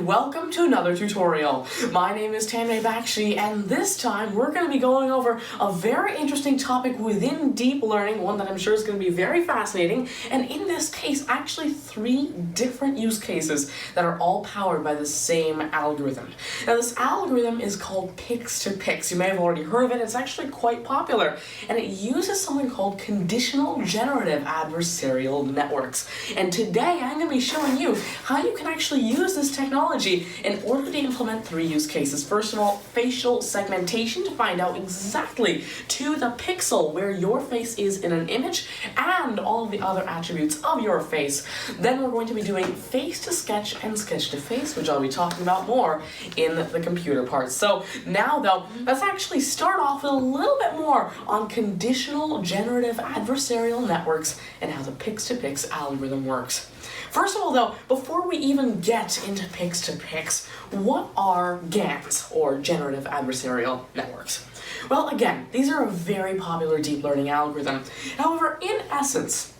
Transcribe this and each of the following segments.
and welcome to another tutorial. My name is Tanmay Bakshi, and this time we're going to be going over a very interesting topic within deep learning, one that I'm sure is going to be very fascinating, and in this case actually 3 different use cases that are all powered by the same algorithm. Now this algorithm is called pix2pix. You may have already heard of it. It's actually quite popular, and it uses something called conditional generative adversarial networks. And today I'm going to be showing you how you can actually use this technology in order to implement 3 use cases. First of all, facial segmentation to find out exactly to the pixel where your face is in an image and all of the other attributes of your face. Then we're going to be doing face2sketch and sketch2face, which I'll be talking about more in the computer part. So now though, let's actually start off with a little bit more on conditional generative adversarial networks and how the pix2pix algorithm works. First of all though, before we even get into pix2pix, what are GANs, or generative adversarial networks? Well, again, these are a very popular deep learning algorithm. However, in essence,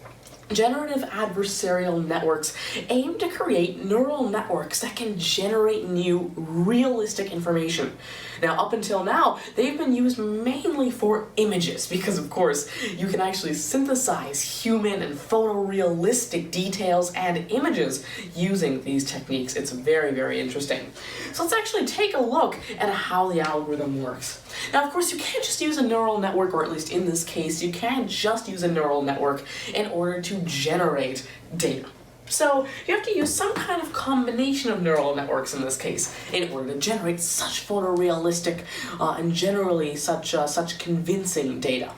generative adversarial networks aim to create neural networks that can generate new, realistic information. Now, up until now, they've been used mainly for images because, of course, you can actually synthesize human and photorealistic details and images using these techniques. It's very, very interesting. So let's actually take a look at how the algorithm works. Now, of course, you can't just use a neural network, or at least in this case, you can't just use a neural network in order to generate data. So you have to use some kind of combination of neural networks in this case in order to generate such photorealistic and generally such convincing data.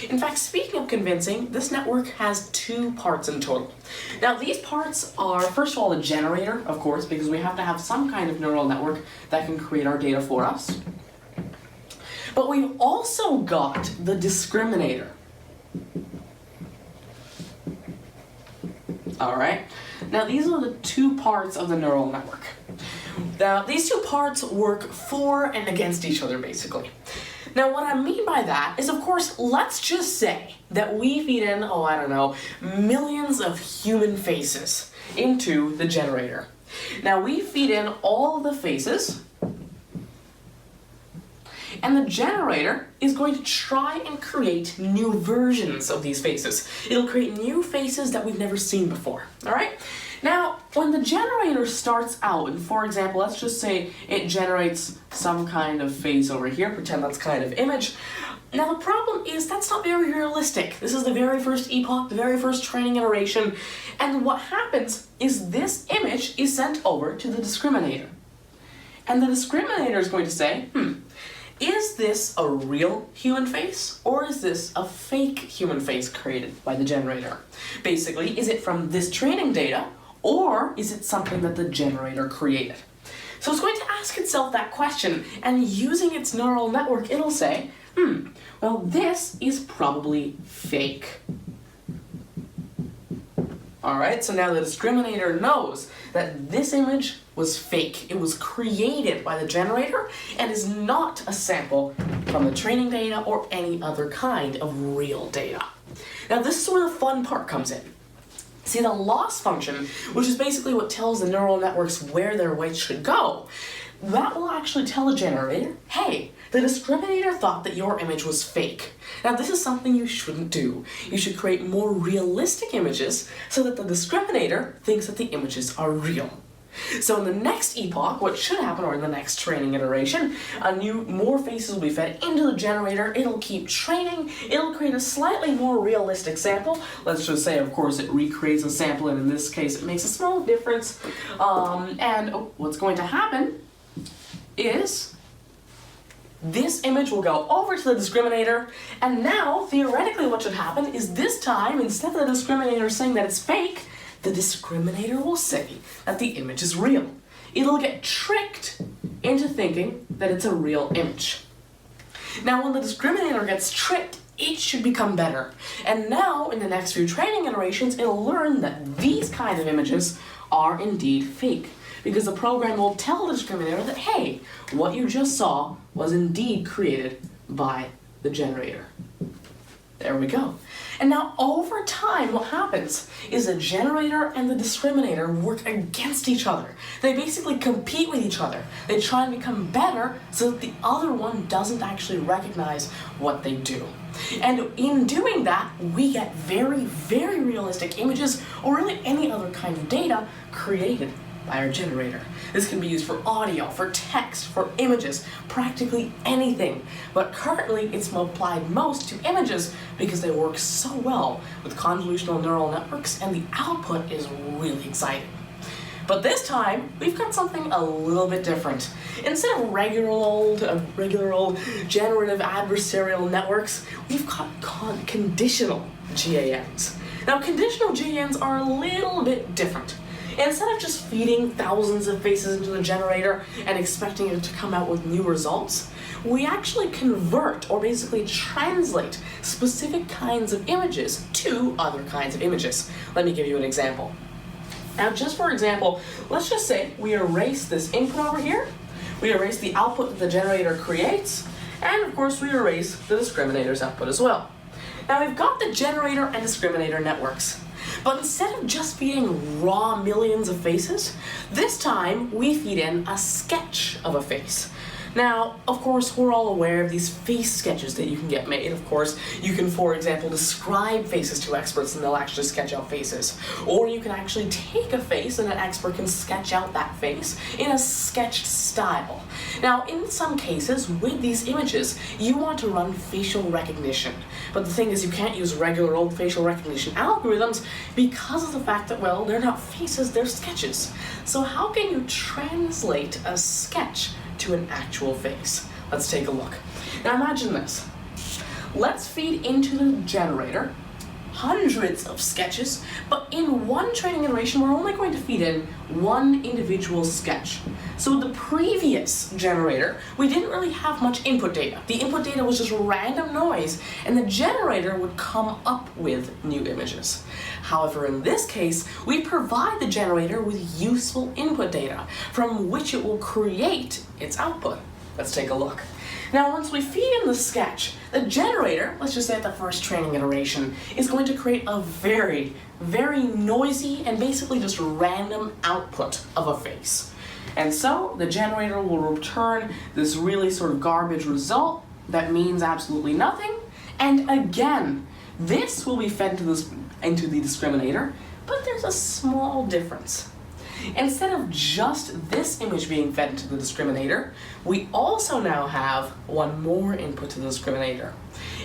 In fact, speaking of convincing, this network has 2 parts in total. Now these parts are, first of all, the generator, of course, because we have to have some kind of neural network that can create our data for us. But we've also got the discriminator. Alright, now these are the 2 parts of the neural network. Now these 2 parts work for and against each other basically. Now what I mean by that is, of course, let's just say that we feed in, millions of human faces into the generator. Now we feed in all of the faces, and the generator is going to try and create new versions of these faces. It'll create new faces that we've never seen before, alright? Now, when the generator starts out, and for example, let's just say it generates some kind of face over here, pretend that's kind of image. Now the problem is that's not very realistic. This is the very first epoch, the very first training iteration, and what happens is this image is sent over to the discriminator. And the discriminator is going to say, is this a real human face, or is this a fake human face created by the generator? Basically, is it from this training data, or is it something that the generator created? So it's going to ask itself that question, and using its neural network, it'll say, well, this is probably fake. Alright, so now the discriminator knows that this image was fake. It was created by the generator and is not a sample from the training data or any other kind of real data. Now this is where the fun part comes in. See, the loss function, which is basically what tells the neural networks where their weights should go, that will actually tell the generator, hey, the discriminator thought that your image was fake. Now this is something you shouldn't do. You should create more realistic images so that the discriminator thinks that the images are real. So in the next epoch, what should happen, or in the next training iteration, more faces will be fed into the generator. It'll keep training, it'll create a slightly more realistic sample. Let's just say, of course, it recreates a sample, and in this case it makes a small difference. What's going to happen is this image will go over to the discriminator, and now, theoretically, what should happen is this time, instead of the discriminator saying that it's fake, the discriminator will say that the image is real. It'll get tricked into thinking that it's a real image. Now, when the discriminator gets tricked, it should become better. And now, in the next few training iterations, it'll learn that these kind of images are indeed fake, because the program will tell the discriminator that, hey, what you just saw was indeed created by the generator. There we go. And now over time, what happens is the generator and the discriminator work against each other. They basically compete with each other. They try and become better so that the other one doesn't actually recognize what they do. And in doing that, we get very, very realistic images, or really any other kind of data created by our generator. This can be used for audio, for text, for images, practically anything. But currently it's applied most to images because they work so well with convolutional neural networks, and the output is really exciting. But this time, we've got something a little bit different. Instead of regular old generative adversarial networks, we've got conditional GANs. Now, conditional GANs are a little bit different. Instead of just feeding thousands of faces into the generator and expecting it to come out with new results, we actually convert, or basically translate, specific kinds of images to other kinds of images. Let me give you an example. Now, just for example, let's just say we erase this input over here, we erase the output that the generator creates, and of course we erase the discriminator's output as well. Now we've got the generator and discriminator networks, but instead of just feeding raw millions of faces, this time we feed in a sketch of a face. Now, of course, we're all aware of these face sketches that you can get made. Of course, you can, for example, describe faces to experts and they'll actually sketch out faces. Or you can actually take a face and an expert can sketch out that face in a sketched style. Now, in some cases, with these images, you want to run facial recognition. But the thing is, you can't use regular old facial recognition algorithms because of the fact that, well, they're not faces, they're sketches. So how can you translate a sketch to an actual face? Let's take a look. Now imagine this. Let's feed into the generator hundreds of sketches, but in one training iteration, we're only going to feed in one individual sketch. So with the previous generator, we didn't really have much input data. The input data was just random noise, and the generator would come up with new images. However, in this case, we provide the generator with useful input data from which it will create its output. Let's take a look. Now, once we feed in the sketch, the generator, let's just say at the first training iteration, is going to create a very, very noisy and basically just random output of a face. And so the generator will return this really sort of garbage result that means absolutely nothing. And again, this will be fed into the discriminator, but there's a small difference. Instead of just this image being fed into the discriminator, we also now have one more input to the discriminator.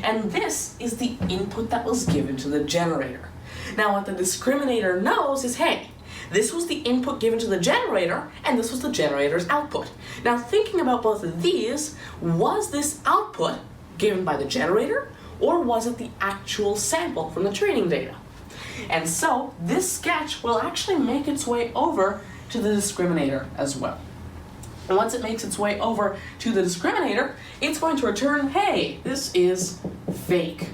And this is the input that was given to the generator. Now what the discriminator knows is, hey, this was the input given to the generator, and this was the generator's output. Now thinking about both of these, was this output given by the generator, or was it the actual sample from the training data? And so this sketch will actually make its way over to the discriminator as well. And once it makes its way over to the discriminator, it's going to return, hey, this is fake,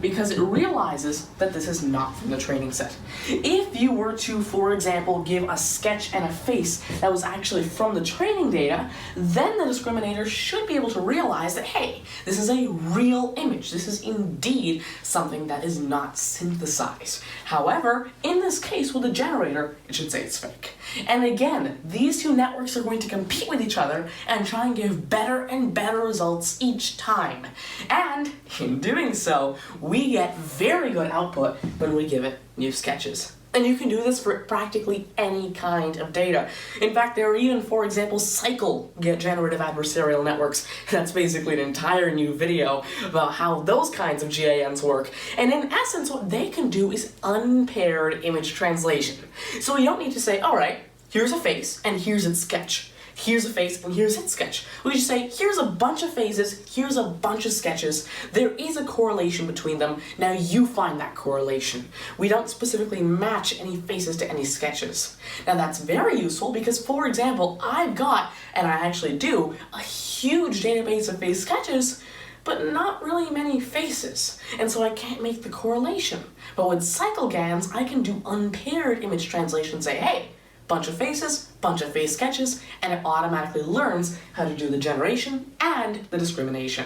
because it realizes that this is not from the training set. If you were to, for example, give a sketch and a face that was actually from the training data, then the discriminator should be able to realize that, hey, this is a real image. This is indeed something that is not synthesized. However, in this case with the generator, it should say it's fake. And again, these two networks are going to compete with each other and try and give better and better results each time. And in doing so, we get very good output when we give it new sketches. And you can do this for practically any kind of data. In fact, there are even, for example, cycle generative adversarial networks. That's basically an entire new video about how those kinds of GANs work. And in essence, what they can do is unpaired image translation. So you don't need to say, all right, here's a face and here's its sketch. Here's a face and here's its sketch. We just say, here's a bunch of faces, here's a bunch of sketches. There is a correlation between them. Now you find that correlation. We don't specifically match any faces to any sketches. Now that's very useful because, for example, I've got, and I actually do, a huge database of face sketches, but not really many faces. And so I can't make the correlation. But with cycle GANs, I can do unpaired image translation and say, hey, bunch of faces, bunch of face sketches, and it automatically learns how to do the generation and the discrimination.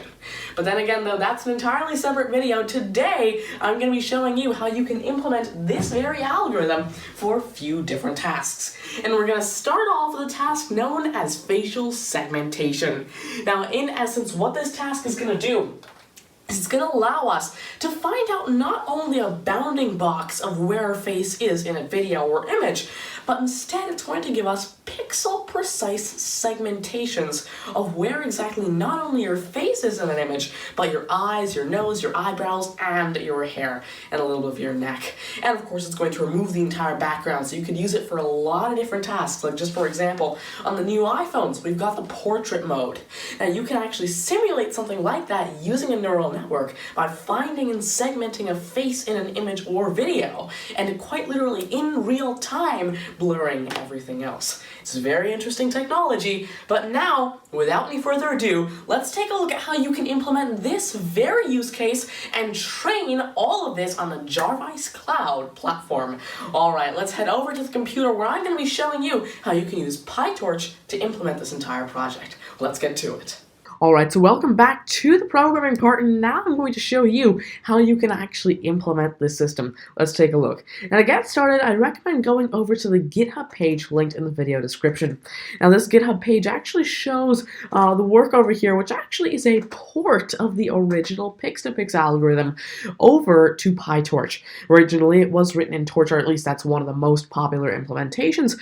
But then again though, that's an entirely separate video. Today, I'm going to be showing you how you can implement this very algorithm for a few different tasks. And we're going to start off with a task known as facial segmentation. Now, in essence, what this task is going to do, it's going to allow us to find out not only a bounding box of where a face is in a video or image, but instead it's going to give us pixel-precise segmentations of where exactly not only your face is in an image, but your eyes, your nose, your eyebrows, and your hair, and a little bit of your neck. And of course it's going to remove the entire background, so you could use it for a lot of different tasks. Like just for example, on the new iPhones, we've got the portrait mode. Now you can actually simulate something like that using a neural network by finding and segmenting a face in an image or video, and quite literally in real time blurring everything else. It's very interesting technology, but now, without any further ado, let's take a look at how you can implement this very use case and train all of this on the Jarvis Cloud platform. Alright, let's head over to the computer where I'm going to be showing you how you can use PyTorch to implement this entire project. Let's get to it. Alright, so welcome back to the programming part, and now I'm going to show you how you can actually implement this system. Let's take a look. Now to get started, I recommend going over to the GitHub page linked in the video description. Now this GitHub page actually shows the work over here, which actually is a port of the original pix2pix algorithm over to PyTorch. Originally it was written in Torch, or at least that's one of the most popular implementations.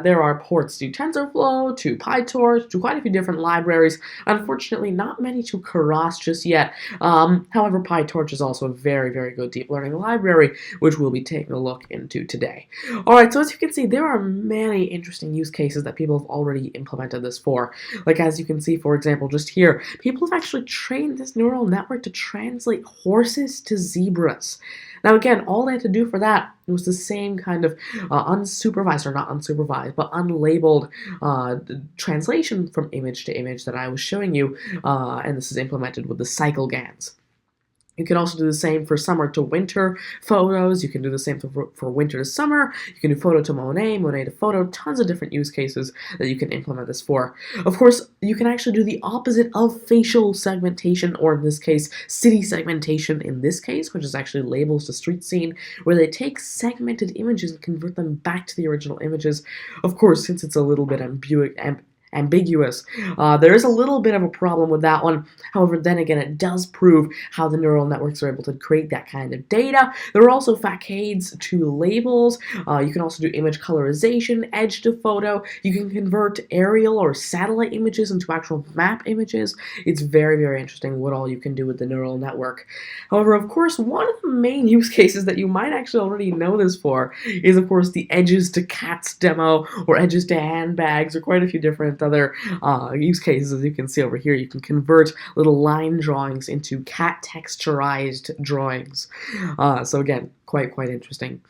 There are ports to TensorFlow, to PyTorch, to quite a few different libraries. Unfortunately, not many to Keras just yet. However, PyTorch is also a very, very good deep learning library, which we'll be taking a look into today. Alright, so as you can see, there are many interesting use cases that people have already implemented this for. Like as you can see, for example, just here, people have actually trained this neural network to translate horses to zebras. Now again, all they had to do for that was the same kind of unsupervised, or not unsupervised, but unlabeled translation from image to image that I was showing you, and this is implemented with the Cycle GANs. You can also do the same for summer to winter photos. You can do the same for winter to summer. You can do photo to Monet, Monet to photo, tons of different use cases that you can implement this for. Of course, you can actually do the opposite of facial segmentation, or in this case, city segmentation in this case, which is actually labels to street scene, where they take segmented images and convert them back to the original images. Of course, since it's a little bit ambiguous. There is a little bit of a problem with that one. However, then again, it does prove how the neural networks are able to create that kind of data. There are also facades to labels. You can also do image colorization, edge to photo. You can convert aerial or satellite images into actual map images. It's very, very interesting what all you can do with the neural network. However, of course, one of the main use cases that you might actually already know this for is, of course, the edges to cats demo, or edges to handbags, or quite a few different other use cases. As you can see over here, you can convert little line drawings into cat texturized drawings. So again, quite interesting.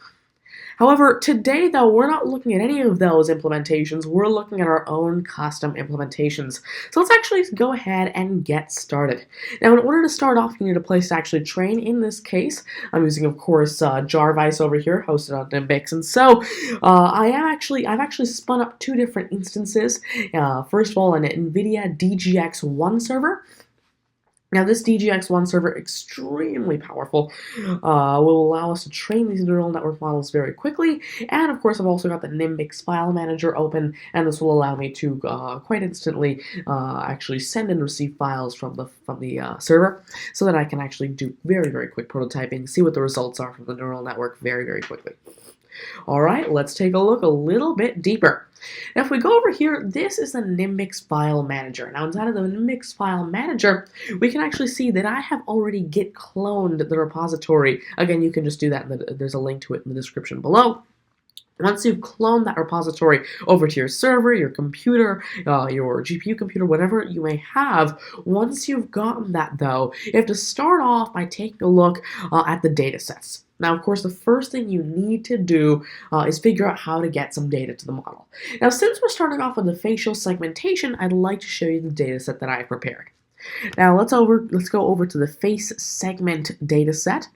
However, today though, we're not looking at any of those implementations. We're looking at our own custom implementations. So let's actually go ahead and get started. Now, in order to start off, you need a place to actually train. In this case, I'm using, of course, Jarvis over here, hosted on Nimbix. And so, I've actually spun up two different instances. First of all, an NVIDIA DGX1 server. Now this DGX1 server, extremely powerful, will allow us to train these neural network models very quickly, and of course I've also got the Nimbix file manager open, and this will allow me to quite instantly actually send and receive files from the server, so that I can actually do very quick prototyping, see what the results are from the neural network very quickly. Alright, let's take a look a little bit deeper. Now if we go over here, this is the Nimbix file manager. Now inside of the Nimbix file manager, we can actually see that I have already git cloned the repository. Again, you can just do that, there's a link to it in the description below. Once you've cloned that repository over to your server, your computer, your GPU computer, whatever you may have, once you've gotten that though, you have to start off by taking a look at the data sets. Now, of course, the first thing you need to do is figure out how to get some data to the model. Now, since we're starting off with the facial segmentation, I'd like to show you the data set that I prepared. Now, let's go over to the face segment data set,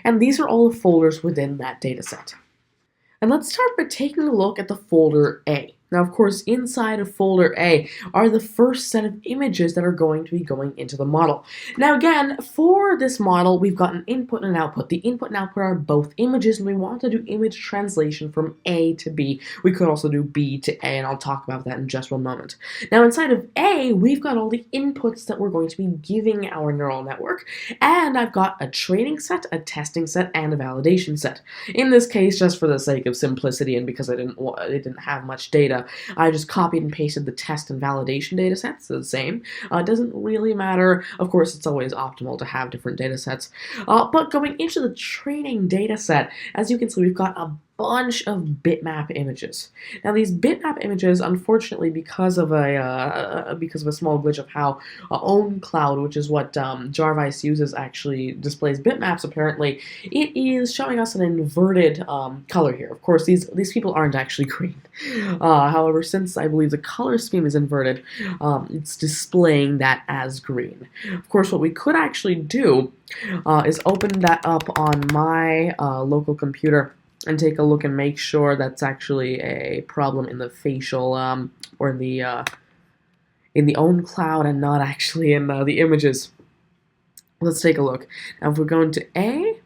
and these are all the folders within that data set. And let's start by taking a look at the folder A. Now, of course, inside of folder A are the first set of images that are going to be going into the model. Now, again, for this model, we've got an input and an output. The input and output are both images, and we want to do image translation from A to B. We could also do B to A, and I'll talk about that in just one moment. Now, inside of A, we've got all the inputs that we're going to be giving our neural network, and I've got a training set, a testing set, and a validation set. In this case, just for the sake of simplicity and because it didn't have much data, I just copied and pasted the test and validation data sets. They're the same. It doesn't really matter. Of course, it's always optimal to have different data sets. But going into the training data set, as you can see, we've got a bunch of bitmap images. Now, these bitmap images, unfortunately, because of a small glitch of how OwnCloud, which is what Jarvis uses, actually displays bitmaps. Apparently, it is showing us an inverted color here. Of course, these people aren't actually green. However, since I believe the color scheme is inverted, it's displaying that as green. Of course, what we could actually do is open that up on my local computer and take a look and make sure that's actually a problem in the facial or in the OwnCloud and not actually in the images. Let's take a look. Now, if we're going to A,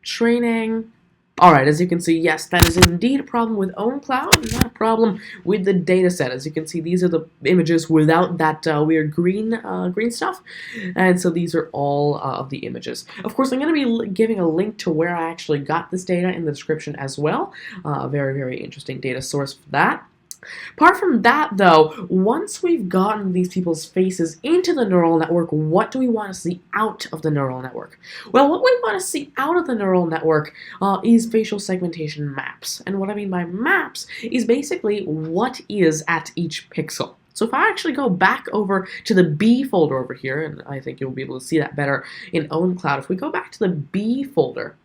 training. Alright, as you can see, yes, that is indeed a problem with OwnCloud, not a problem with the dataset. As you can see, these are the images without that weird green stuff, and so these are all of the images. Of course, I'm going to be giving a link to where I actually got this data in the description as well. Very, very interesting data source for that. Apart from that, though, once we've gotten these people's faces into the neural network, what do we want to see out of the neural network? Well, what we want to see out of the neural network is facial segmentation maps. And what I mean by maps is basically what is at each pixel. So if I actually go back over to the B folder over here, and I think you'll be able to see that better in OwnCloud, if we go back to the B folder,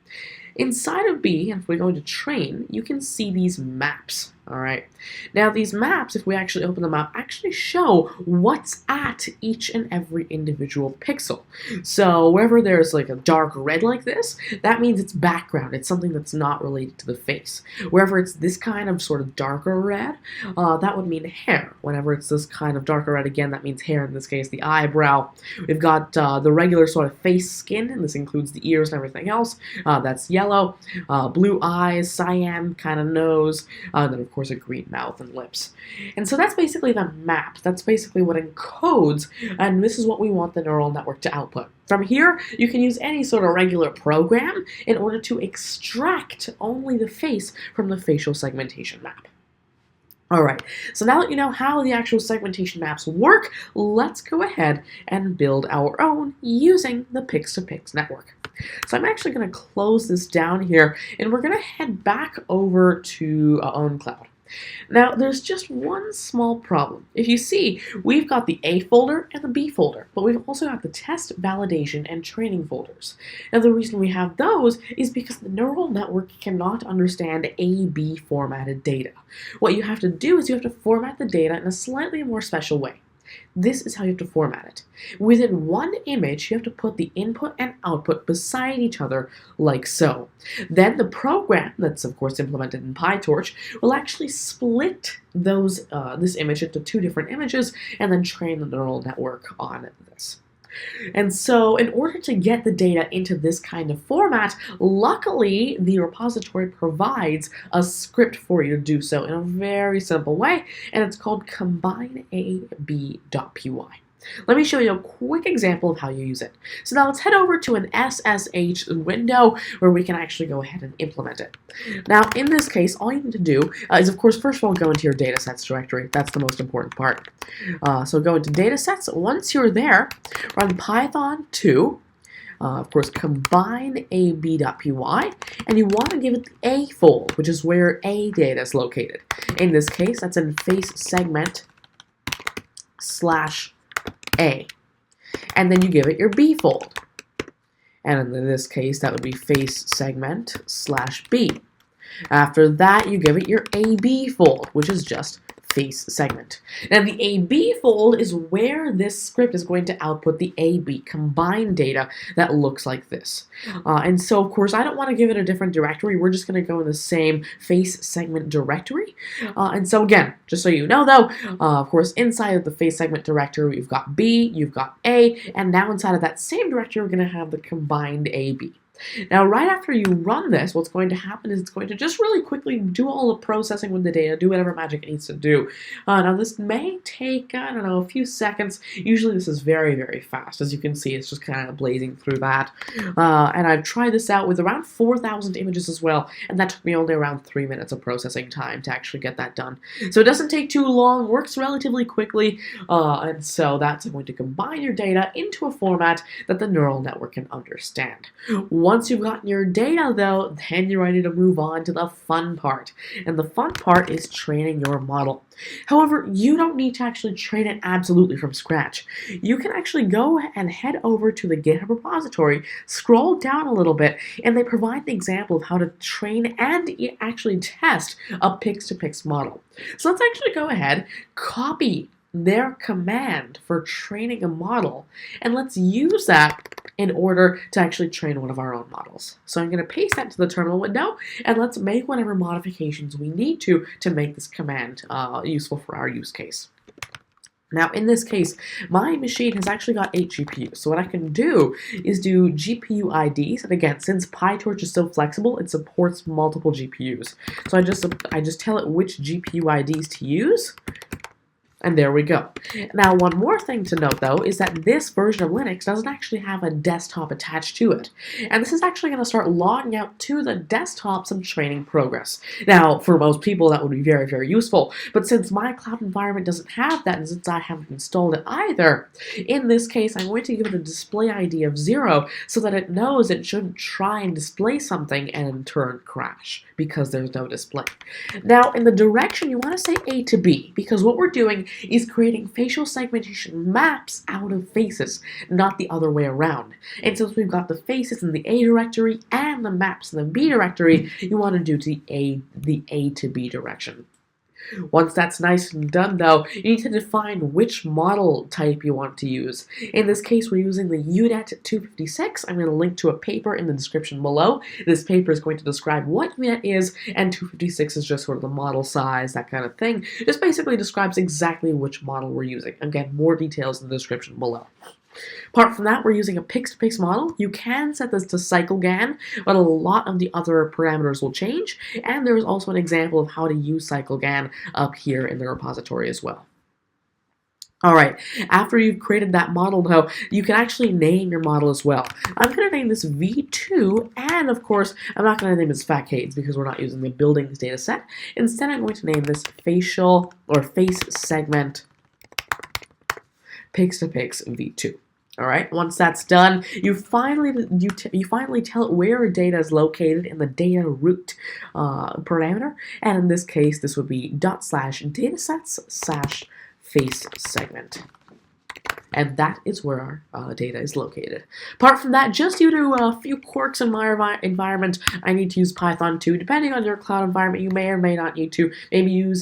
inside of B, and if we go into train, you can see these maps. Alright, now these maps, if we actually open them up, actually show what's at each and every individual pixel. So wherever there's like a dark red like this, that means it's background. It's something that's not related to the face. Wherever it's this kind of sort of darker red, that would mean hair. Whenever it's this kind of darker red, again, that means hair, in this case, the eyebrow. We've got the regular sort of face skin, and this includes the ears and everything else. That's yellow. Blue eyes, cyan kind of nose, and then of course a green mouth and lips. And so that's basically the map. That's basically what encodes, and this is what we want the neural network to output. From here, you can use any sort of regular program in order to extract only the face from the facial segmentation map. Alright, so now that you know how the actual segmentation maps work, let's go ahead and build our own using the pix2pix network. So I'm actually going to close this down here, and we're going to head back over to OwnCloud. Now, there's just one small problem. If you see, we've got the A folder and the B folder, but we've also got the test, validation, and training folders. Now, the reason we have those is because the neural network cannot understand A-B formatted data. What you have to do is you have to format the data in a slightly more special way. This is how you have to format it. Within one image, you have to put the input and output beside each other, like so. Then the program, that's of course implemented in PyTorch, will actually split this image into two different images and then train the neural network on this. And so in order to get the data into this kind of format, luckily the repository provides a script for you to do so in a very simple way, and it's called combineab.py. Let me show you a quick example of how you use it. So now let's head over to an SSH window where we can actually go ahead and implement it. Now in this case, all you need to do is of course first of all go into your datasets directory. That's the most important part. So go into datasets. Once you're there, run Python 2. Of course, combineab.py, and you want to give it the A fold, which is where A data is located. In this case, that's in face segment /A. And then you give it your B fold. And in this case, that would be face segment /B. After that, you give it your AB fold, which is just face segment. Now the AB fold is where this script is going to output the AB combined data that looks like this. And so of course I don't want to give it a different directory, we're just going to go in the same face segment directory. And so again, just so you know though, of course inside of the face segment directory you've got B, you've got A, and now inside of that same directory we're going to have the combined AB. Now, right after you run this, what's going to happen is it's going to just really quickly do all the processing with the data, do whatever magic it needs to do. Now, this may take, I don't know, a few seconds. Usually this is very, very fast. As you can see, it's just kind of blazing through that. And I've tried this out with around 4,000 images as well, and that took me only around 3 minutes of processing time to actually get that done. So it doesn't take too long, works relatively quickly, and so that's going to combine your data into a format that the neural network can understand. Once you've gotten your data though, then you're ready to move on to the fun part. And the fun part is training your model. However, you don't need to actually train it absolutely from scratch. You can actually go and head over to the GitHub repository, scroll down a little bit, and they provide an example of how to train and actually test a pix2pix model. So let's actually go ahead, copy their command for training a model, and let's use that in order to actually train one of our own models. So I'm going to paste that to the terminal window, and let's make whatever modifications we need to make this command useful for our use case. Now, in this case, my machine has actually got 8 GPUs. So what I can do is do GPU IDs. And again, since PyTorch is so flexible, it supports multiple GPUs. So I just tell it which GPU IDs to use. And there we go. Now, one more thing to note, though, is that this version of Linux doesn't actually have a desktop attached to it. And this is actually going to start logging out to the desktop some training progress. Now, for most people, that would be very, very useful. But since my cloud environment doesn't have that, and since I haven't installed it either, in this case, I'm going to give it a display ID of 0 so that it knows it shouldn't try and display something and in turn crash, because there's no display. Now, in the direction, you want to say A to B, because what we're doing is creating facial segmentation maps out of faces, not the other way around. And since we've got the faces in the A directory and the maps in the B directory, you want to do the A to B direction. Once that's nice and done though, you need to define which model type you want to use. In this case, we're using the UNet 256. I'm going to link to a paper in the description below. This paper is going to describe what UNet is, and 256 is just sort of the model size, that kind of thing. This basically describes exactly which model we're using. Again, more details in the description below. Apart from that, we're using a pix2pix model. You can set this to cycle GAN, but a lot of the other parameters will change, and there's also an example of how to use cycle GAN up here in the repository as well. Alright, after you've created that model though, you can actually name your model as well. I'm going to name this V2, and of course, I'm not going to name this FatCades because we're not using the buildings data set. Instead, I'm going to name this facial or face segment pix2pix V2. All right. Once that's done, you finally tell it where your data is located in the data root parameter, and in this case, this would be ./datasets/face segment. And that is where our data is located. Apart from that, just due to a few quirks in my environment, I need to use Python 2. Depending on your cloud environment, you may or may not need to. Maybe you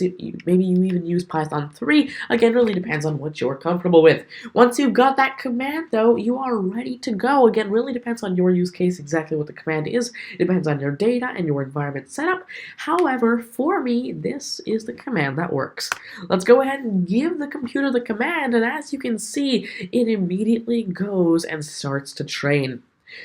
even use Python 3. Again, really depends on what you're comfortable with. Once you've got that command, though, you are ready to go. Again, really depends on your use case, exactly what the command is. It depends on your data and your environment setup. However, for me, this is the command that works. Let's go ahead and give the computer the command, and as you can see, it immediately goes and starts to train.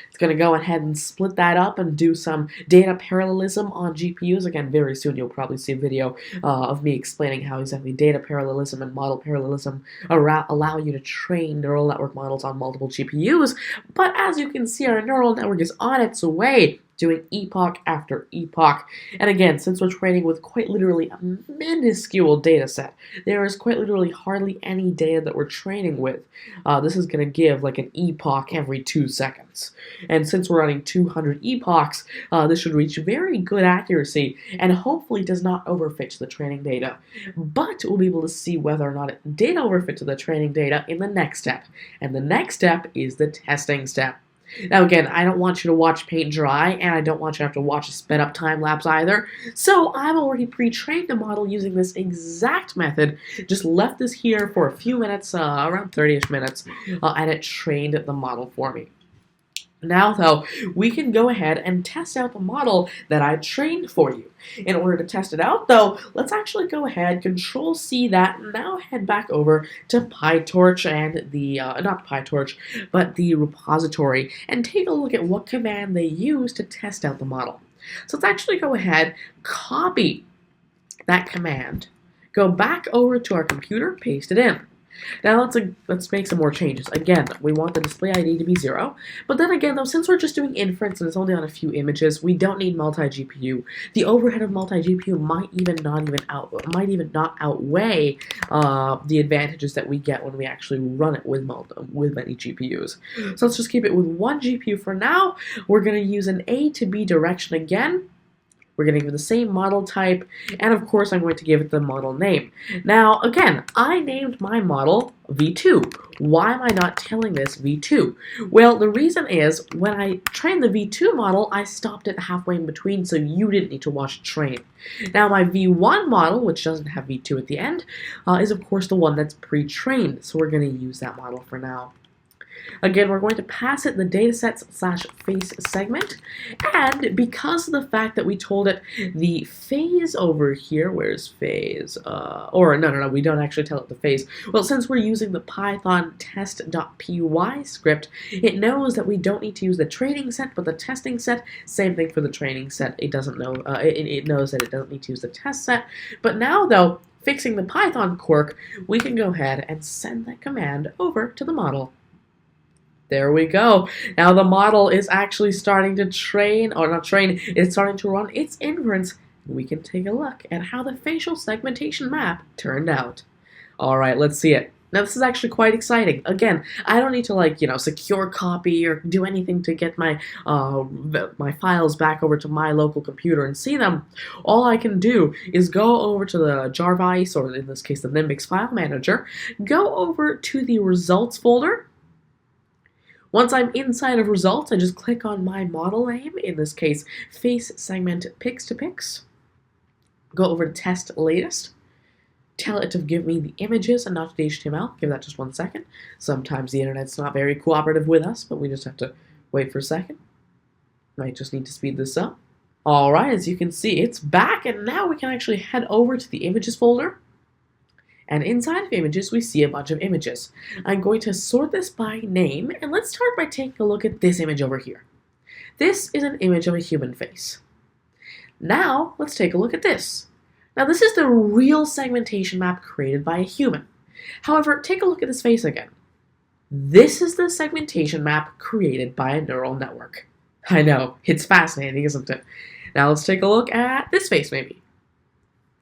It's going to go ahead and split that up and do some data parallelism on GPUs. Again, very soon you'll probably see a video of me explaining how exactly data parallelism and model parallelism allow you to train neural network models on multiple GPUs. But as you can see, our neural network is on its way, doing epoch after epoch. And again, since we're training with quite literally a minuscule data set, there is quite literally hardly any data that we're training with. This is going to give like an epoch every 2 seconds. And since we're running 200 epochs, this should reach very good accuracy and hopefully does not overfit to the training data. But we'll be able to see whether or not it did overfit to the training data in the next step. And the next step is the testing step. Now again, I don't want you to watch paint dry, and I don't want you to have to watch a sped up time lapse either, so I've already pre-trained the model using this exact method, just left this here for a few minutes, around 30-ish minutes, and it trained the model for me. Now, though, we can go ahead and test out the model that I trained for you. In order to test it out, though, let's actually go ahead, Control-C that, and now head back over to PyTorch and the, not PyTorch, but the repository, and take a look at what command they use to test out the model. So let's actually go ahead, copy that command, go back over to our computer, paste it in. Now let's make some more changes. Again, we want the display ID to be 0, but then again, though, since we're just doing inference and it's only on a few images, we don't need multi-GPU. The overhead of multi-GPU might even not outweigh the advantages that we get when we actually run it with many GPUs. So let's just keep it with one GPU for now. We're going to use an A to B direction again. We're going to give it the same model type, and of course I'm going to give it the model name. Now, again, I named my model V2. Why am I not telling this V2? Well, the reason is, when I trained the V2 model, I stopped it halfway in between, so you didn't need to watch it train. Now, my V1 model, which doesn't have V2 at the end, is of course the one that's pre-trained, so we're going to use that model for now. Again, we're going to pass it the datasets/face segment, and because of the fact that we told it the phase over here, where's phase? No, we don't actually tell it the phase. Well, since we're using the Python test.py script, it knows that we don't need to use the training set, but the testing set. Same thing for the training set. It doesn't know. It knows that it doesn't need to use the test set. But now, though, fixing the Python quirk, we can go ahead and send that command over to the model. There we go. Now the model is actually starting to train, or not train, it's starting to run its inference. We can take a look at how the facial segmentation map turned out. Alright, let's see it. Now this is actually quite exciting. Again, I don't need to secure copy or do anything to get my my files back over to my local computer and see them. All I can do is go over to the Jarvis, or in this case the Nimbix file manager, go over to the results folder. Once I'm inside of results, I just click on my model name, in this case, face segment pix2pix. Go over to test latest. Tell it to give me the images and not the HTML. Give that just 1 second. Sometimes the internet's not very cooperative with us, but we just have to wait for a second. Might just need to speed this up. Alright, as you can see, it's back, and now we can actually head over to the images folder. And inside of images, we see a bunch of images. I'm going to sort this by name, and let's start by taking a look at this image over here. This is an image of a human face. Now, let's take a look at this. Now, this is the real segmentation map created by a human. However, take a look at this face again. This is the segmentation map created by a neural network. I know, it's fascinating, isn't it? Now, let's take a look at this face, maybe.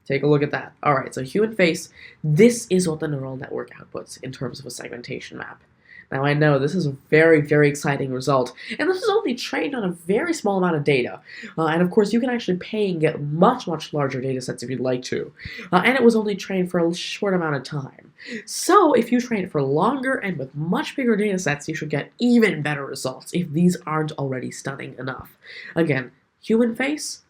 Take a look at that. Alright, so human face, this is what the neural network outputs in terms of a segmentation map. Now I know this is a very, very exciting result, and this is only trained on a very small amount of data. And of course you can actually pay and get much, much larger data sets if you'd like to. And it was only trained for a short amount of time. So if you train it for longer and with much bigger data sets, you should get even better results if these aren't already stunning enough. Again, human face,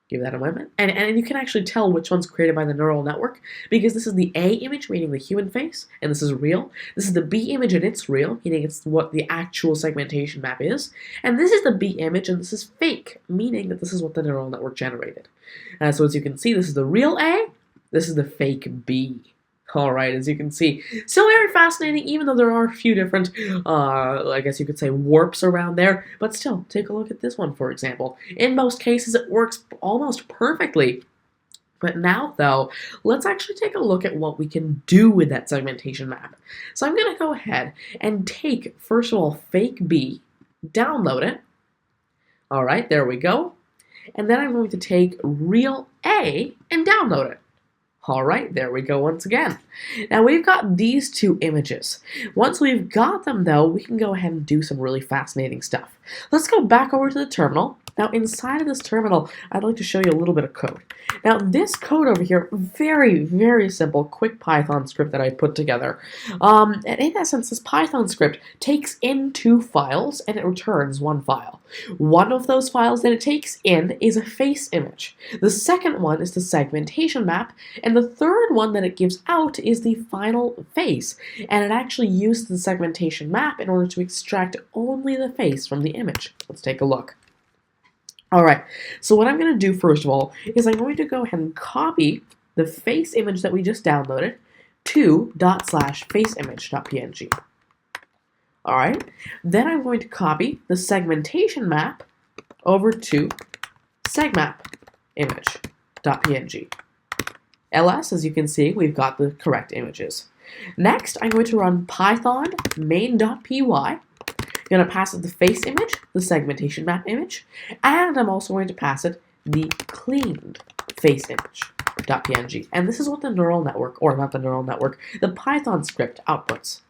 give that a moment. And you can actually tell which one's created by the neural network, because this is the A image, meaning the human face, and this is real. This is the B image, and it's real, meaning it's what the actual segmentation map is. And this is the B image, and this is fake, meaning that this is what the neural network generated. So as you can see, this is the real A, this is the fake B. Alright, as you can see, still very fascinating, even though there are a few different, I guess you could say, warps around there, but still, take a look at this one, for example. In most cases, it works almost perfectly. But now, though, let's actually take a look at what we can do with that segmentation map. So I'm going to go ahead and take, first of all, fake B, download it. Alright, there we go. And then I'm going to take real A and download it. All right, there we go once again. Now we've got these two images. Once we've got them though, we can go ahead and do some really fascinating stuff. Let's go back over to the terminal. Now inside of this terminal, I'd like to show you a little bit of code. Now this code over here, very simple, quick Python script that I put together. And in essence, this Python script takes in two files and it returns one file. One of those files that it takes in is a face image. The second one is the segmentation map, and the third one that it gives out is the final face. And it actually uses the segmentation map in order to extract only the face from the image. Let's take a look. Alright, so what I'm going to do first of all is I'm going to go ahead and copy the face image that we just downloaded to /faceimage.png. Alright, then I'm going to copy the segmentation map over to segmapimage.png. ls, as you can see, we've got the correct images. Next, I'm going to run python main.py. I'm going to pass it the face image, the segmentation map image, and I'm also going to pass it the cleaned face image.png. And this is what the neural network, or not the neural network, the Python script outputs.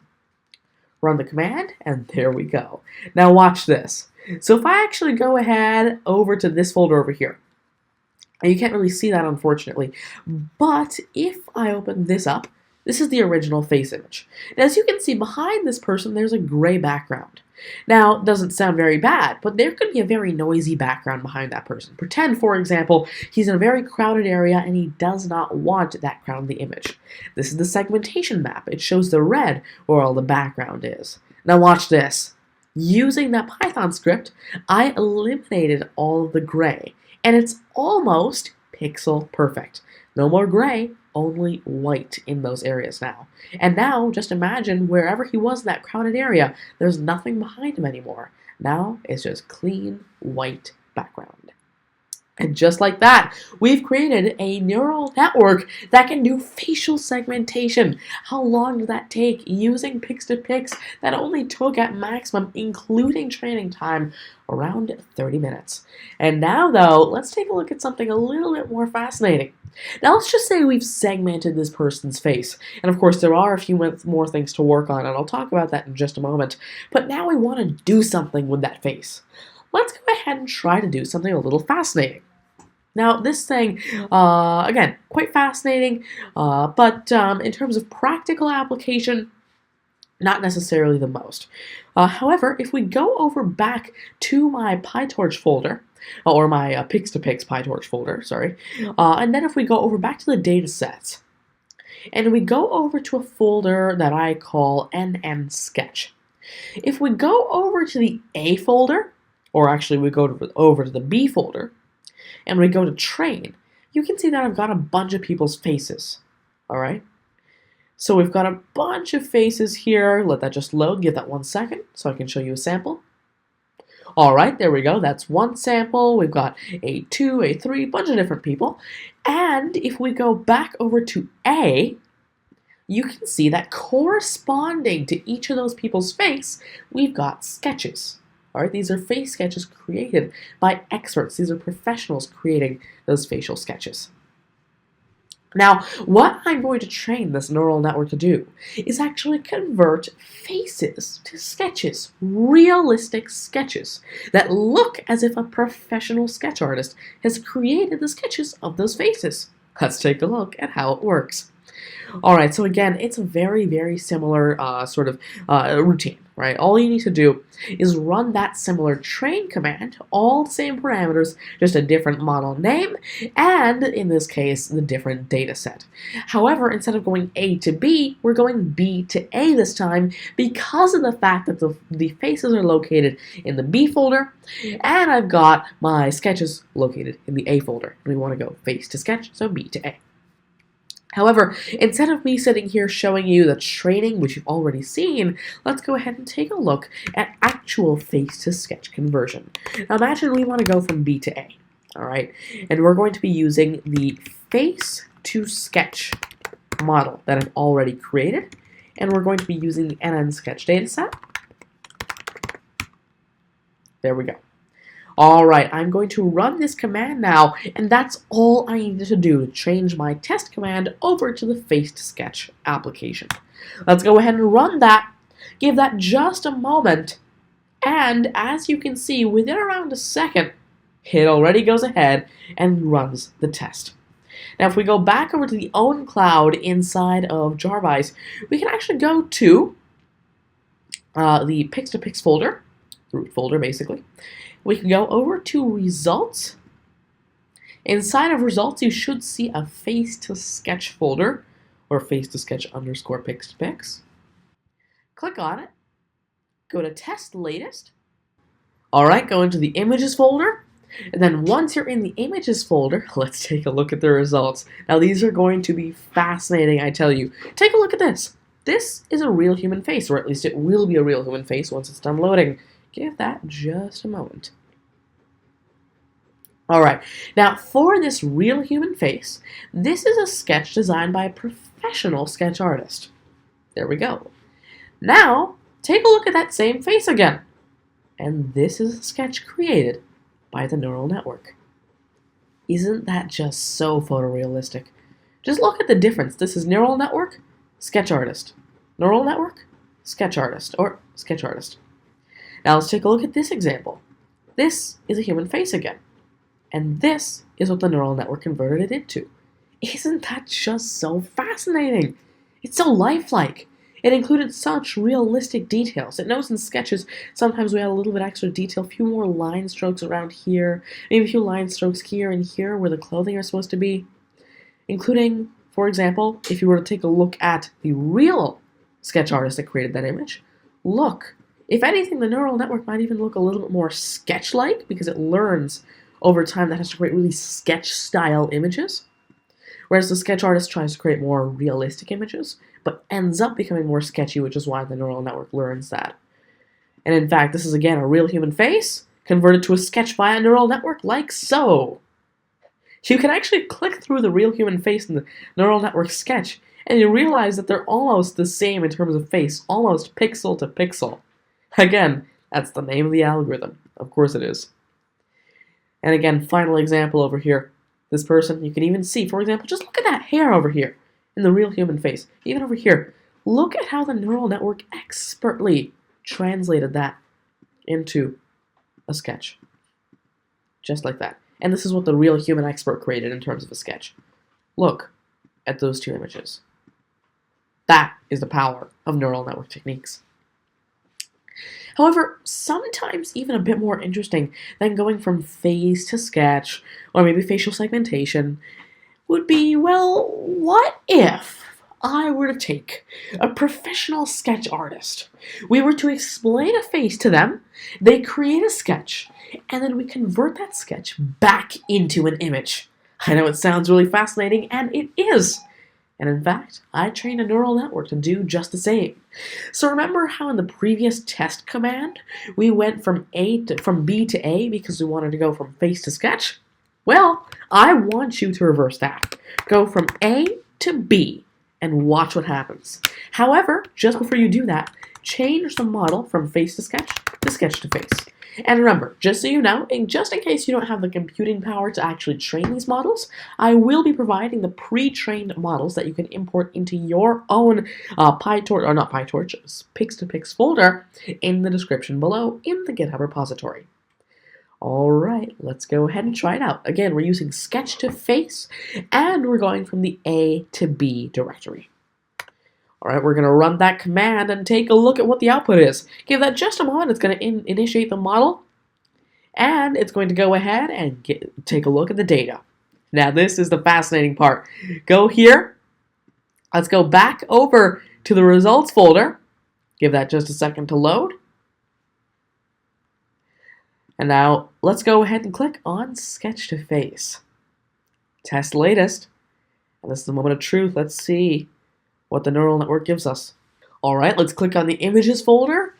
Run the command, and there we go. Now watch this. So if I actually go ahead over to this folder over here, and you can't really see that unfortunately, but if I open this up, this is the original face image. Now, as you can see, behind this person, there's a gray background. Now, it doesn't sound very bad, but there could be a very noisy background behind that person. Pretend, for example, he's in a very crowded area and he does not want that crowd in the image. This is the segmentation map. It shows the red where all the background is. Now watch this. Using that Python script, I eliminated all of the gray, and it's almost pixel perfect. No more gray, only white in those areas now. And now, just imagine wherever he was in that crowded area, there's nothing behind him anymore. Now, it's just clean, white background. And just like that, we've created a neural network that can do facial segmentation. How long did that take? Using pix2pix, that only took at maximum, including training time, around 30 minutes. And now though, let's take a look at something a little bit more fascinating. Now let's just say we've segmented this person's face. And of course there are a few more things to work on, and I'll talk about that in just a moment. But now we want to do something with that face. Let's go ahead and try to do something a little fascinating. Now this thing, again, quite fascinating, but in terms of practical application, not necessarily the most. However, if we go over back to my PyTorch folder, or my pix2pix PyTorch folder, sorry, and then if we go over back to the data sets, and we go over to a folder that I call sketch. If we go over to the A folder, or actually we go over to the B folder, and we go to train, you can see that I've got a bunch of people's faces, all right? So we've got a bunch of faces here. Let that just load. Give that 1 second so I can show you a sample. All right, there we go. That's one sample. We've got A2, A3, a bunch of different people. And if we go back over to A, you can see that corresponding to each of those people's face, we've got sketches. All right, these are face sketches created by experts. These are professionals creating those facial sketches. Now, what I'm going to train this neural network to do is actually convert faces to sketches, realistic sketches that look as if a professional sketch artist has created the sketches of those faces. Let's take a look at how it works. All right, so again, it's a very similar sort of routine, right? All you need to do is run that similar train command, all the same parameters, just a different model name, and in this case, the different data set. However, instead of going A to B, we're going B to A this time because of the fact that the faces are located in the B folder, and I've got my sketches located in the A folder. We want to go face to sketch, so B to A. However, instead of me sitting here showing you the training, which you've already seen, let's go ahead and take a look at actual face-to-sketch conversion. Now imagine we want to go from B to A, all right? And we're going to be using the face-to-sketch model that I've already created, and we're going to be using the sketch dataset. There we go. Alright, I'm going to run this command now, and that's all I needed to do to change my test command over to the face2sketch application. Let's go ahead and run that, give that just a moment, and as you can see, within around a second, it already goes ahead and runs the test. Now, if we go back over to the own cloud inside of Jarvis, we can actually go to the pix2pix folder, the root folder basically. We can go over to results. Inside of results, you should see a face2sketch folder, or face2sketch _ pix2pix. Click on it. Go to test latest. Alright, go into the images folder. And then once you're in the images folder, let's take a look at the results. Now these are going to be fascinating, I tell you. Take a look at this. This is a real human face, or at least it will be a real human face once it's done loading. Give that just a moment. Alright, now for this real human face, this is a sketch designed by a professional sketch artist. There we go. Now, take a look at that same face again. And this is a sketch created by the neural network. Isn't that just so photorealistic? Just look at the difference. This is neural network, sketch artist. Neural network, sketch artist, or sketch artist. Now let's take a look at this example. This is a human face again. And this is what the neural network converted it into. Isn't that just so fascinating? It's so lifelike. It included such realistic details. It knows in sketches, sometimes we add a little bit extra detail, a few more line strokes around here, maybe a few line strokes here and here where the clothing are supposed to be. Including, for example, if you were to take a look at the real sketch artist that created that image, look. If anything, the neural network might even look a little bit more sketch-like because it learns over time that has to create really sketch-style images. Whereas the sketch artist tries to create more realistic images, but ends up becoming more sketchy, which is why the neural network learns that. And in fact, this is again a real human face converted to a sketch by a neural network like so. You can actually click through the real human face in the neural network sketch, and you realize that they're almost the same in terms of face, almost pixel to pixel. Again, that's the name of the algorithm. Of course it is. And again, final example over here. This person, you can even see, for example, just look at that hair over here in the real human face. Even over here, look at how the neural network expertly translated that into a sketch. Just like that. And this is what the real human expert created in terms of a sketch. Look at those two images. That is the power of neural network techniques. However, sometimes even a bit more interesting than going from face to sketch, or maybe facial segmentation, would be, well, what if I were to take a professional sketch artist, we were to explain a face to them, they create a sketch, and then we convert that sketch back into an image. I know it sounds really fascinating, and it is. And in fact, I trained a neural network to do just the same. So remember how in the previous test command, we went from B to A because we wanted to go from face to sketch? Well, I want you to reverse that. Go from A to B and watch what happens. However, just before you do that, change the model from face to sketch to face. And remember, just so you know, and just in case you don't have the computing power to actually train these models, I will be providing the pre-trained models that you can import into your own pix2pix folder in the description below in the GitHub repository. Alright, let's go ahead and try it out. Again, we're using sketch2face, and we're going from the A to B directory. Alright, we're going to run that command and take a look at what the output is. Give that just a moment. It's going to initiate the model. And it's going to go ahead and take a look at the data. Now, this is the fascinating part. Go here. Let's go back over to the results folder. Give that just a second to load. And now, let's go ahead and click on sketch2face. Test latest. And this is the moment of truth. Let's see what the neural network gives us. Alright, let's click on the images folder.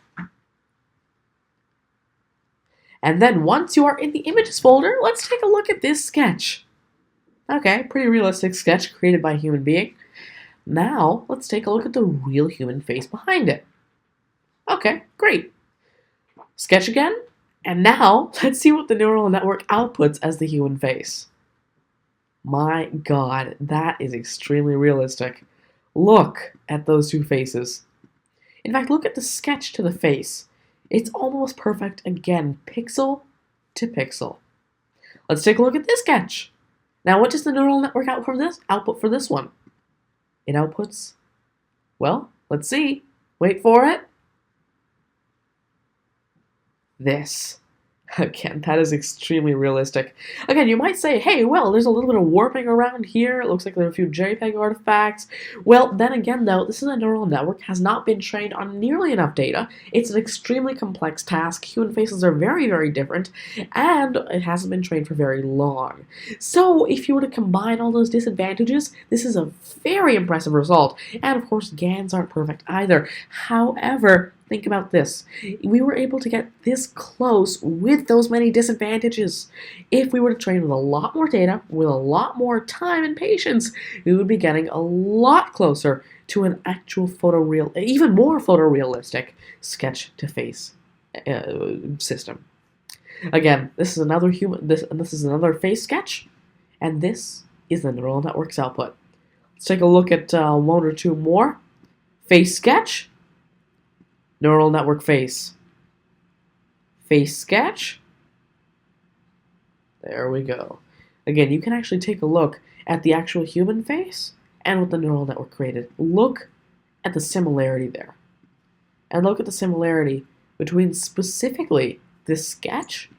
And then once you are in the images folder, let's take a look at this sketch. Okay, pretty realistic sketch created by a human being. Now, let's take a look at the real human face behind it. Okay, great. Sketch again. And now, let's see what the neural network outputs as the human face. My God, that is extremely realistic. Look at those two faces. In fact, look at the sketch to the face. It's almost perfect again, pixel to pixel. Let's take a look at this sketch. Now, what does the neural network output for this one? It outputs, well, let's see. Wait for it. This. Again, that is extremely realistic. Again, you might say, hey, well, there's a little bit of warping around here. It looks like there are a few JPEG artifacts. Well, then again, though, this is a neural network, has not been trained on nearly enough data. It's an extremely complex task. Human faces are very, very different, and it hasn't been trained for very long. So, if you were to combine all those disadvantages, this is a very impressive result. And, of course, GANs aren't perfect either. However, think about this. We were able to get this close with those many disadvantages. If we were to train with a lot more data, with a lot more time and patience, we would be getting a lot closer to an actual even more photorealistic sketch-to-face system. Again, this is another this is another face sketch, and this is the neural network's output. Let's take a look at one or two more. Face sketch. Neural network face. Face sketch. There we go. Again, you can actually take a look at the actual human face and what the neural network created. Look at the similarity there. And look at the similarity between specifically this sketch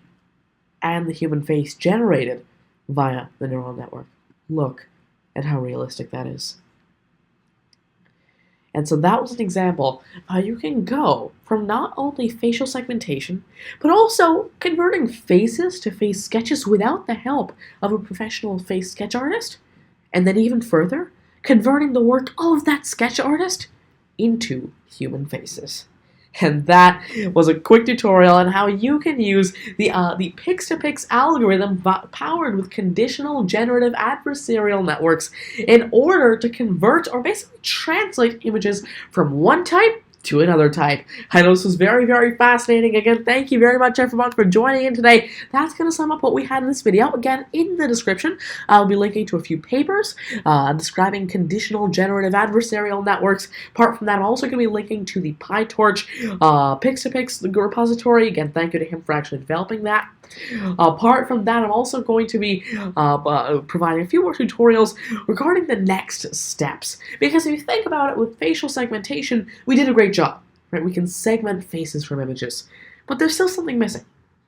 and the human face generated via the neural network. Look at how realistic that is. And so that was an example of how you can go from not only facial segmentation, but also converting faces to face sketches without the help of a professional face sketch artist, and then even further, converting the work of that sketch artist into human faces. And that was a quick tutorial on how you can use the pix2pix algorithm powered with conditional generative adversarial networks in order to convert or basically translate images from one type to another type. I know this was very, very fascinating. Again, thank you very much, everyone, for joining in today. That's going to sum up what we had in this video. Again, in the description, I'll be linking to a few papers describing conditional generative adversarial networks. Apart from that, I'm also going to be linking to the PyTorch pix2pix repository. Again, thank you to him for actually developing that. Apart from that, I'm also going to be providing a few more tutorials regarding the next steps. Because if you think about it, with facial segmentation, we did a great job. Right? We can segment faces from images. But there's still something missing.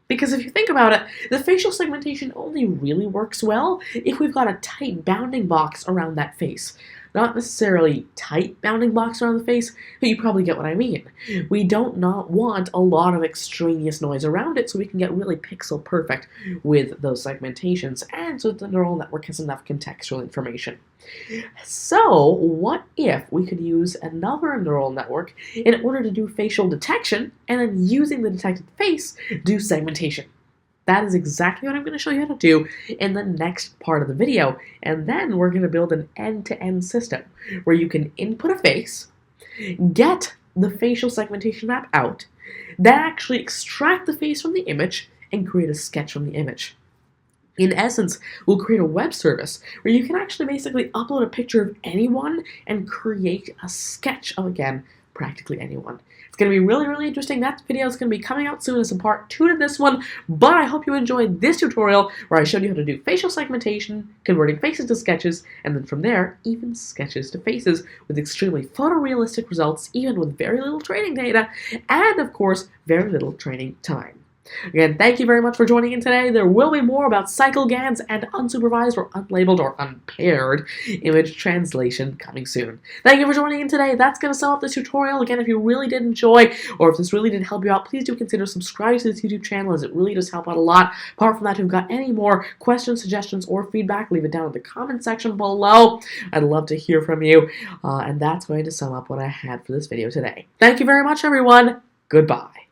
Because if you think about it, the facial segmentation only really works well if we've got a tight bounding box around that face. Not necessarily tight bounding box around the face, but you probably get what I mean. We don't not want a lot of extraneous noise around it, so we can get really pixel perfect with those segmentations, and so that the neural network has enough contextual information. So, what if we could use another neural network in order to do facial detection, and then using the detected face, do segmentation? That is exactly what I'm going to show you how to do in the next part of the video. And then we're going to build an end-to-end system where you can input a face, get the facial segmentation map out, then actually extract the face from the image and create a sketch from the image. In essence, we'll create a web service where you can actually basically upload a picture of anyone and create a sketch of, again, practically anyone. It's going to be really, really interesting. That video is going to be coming out soon as a part 2 to this one, but I hope you enjoyed this tutorial where I showed you how to do facial segmentation, converting faces to sketches, and then from there, even sketches to faces with extremely photorealistic results, even with very little training data, and of course, very little training time. Again, thank you very much for joining in today. There will be more about cycle GANs and unsupervised or unlabeled or unpaired image translation coming soon. Thank you for joining in today. That's going to sum up this tutorial. Again, if you really did enjoy, or if this really did help you out, please do consider subscribing to this YouTube channel, as it really does help out a lot. Apart from that, if you've got any more questions, suggestions, or feedback, leave it down in the comment section below. I'd love to hear from you. And that's going to sum up what I had for this video today. Thank you very much, everyone. Goodbye.